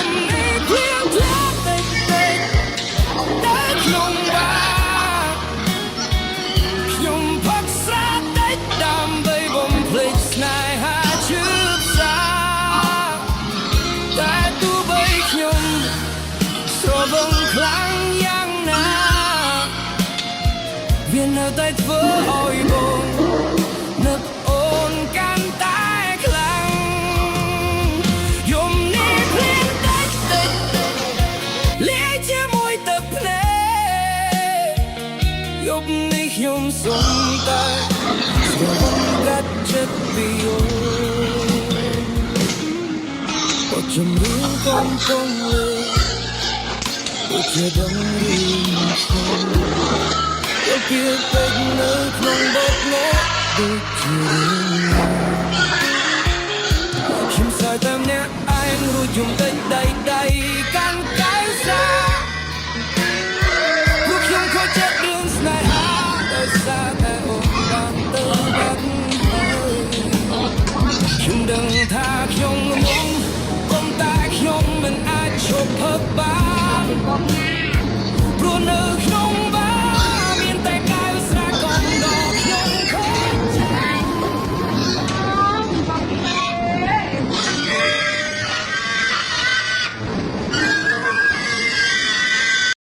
มនេះព្រៀងធ្លាប់តិចតិចតែខ្ញុំបានខ្ញុំផឹកស្រាតិចដើម្បីបំភ្លេចស្នេហាឈឺផ្សាតែទោះបីខ្ញុំស្រវឹងខ្លាំងយ៉ាងណាវានៅតែធ្វើឲ្យបងនឹកអូនកាន់តែខ្លាំងយំនេះព្រៀងតិចតិចលាយជាមួយទឹកភ្នែកយប់នេះខ្ញុំសុំតែស្រវឹងកាត់ចិត្តពីអូនក៏ជំរឿនកំពុងលើដូចជាដងរីងខ្ញុំយកពីពេកនៅក្នុងបទនោះដូចជាខ្ញុំសើចតែម្នាក់ឯងរួចយំតិចដៃកាន់កៅសាព្រោះខ្ញុំខកចិត្តរឿងស្នេហាដោយសារតែអូនបានទៅបាត់ហើយខ្ញុំដឹងថាខ្ញុំងងប៉ុន្តែខ្ញុំមិនអាចឈប់ផឹកបានព្រោះនៅក្នុង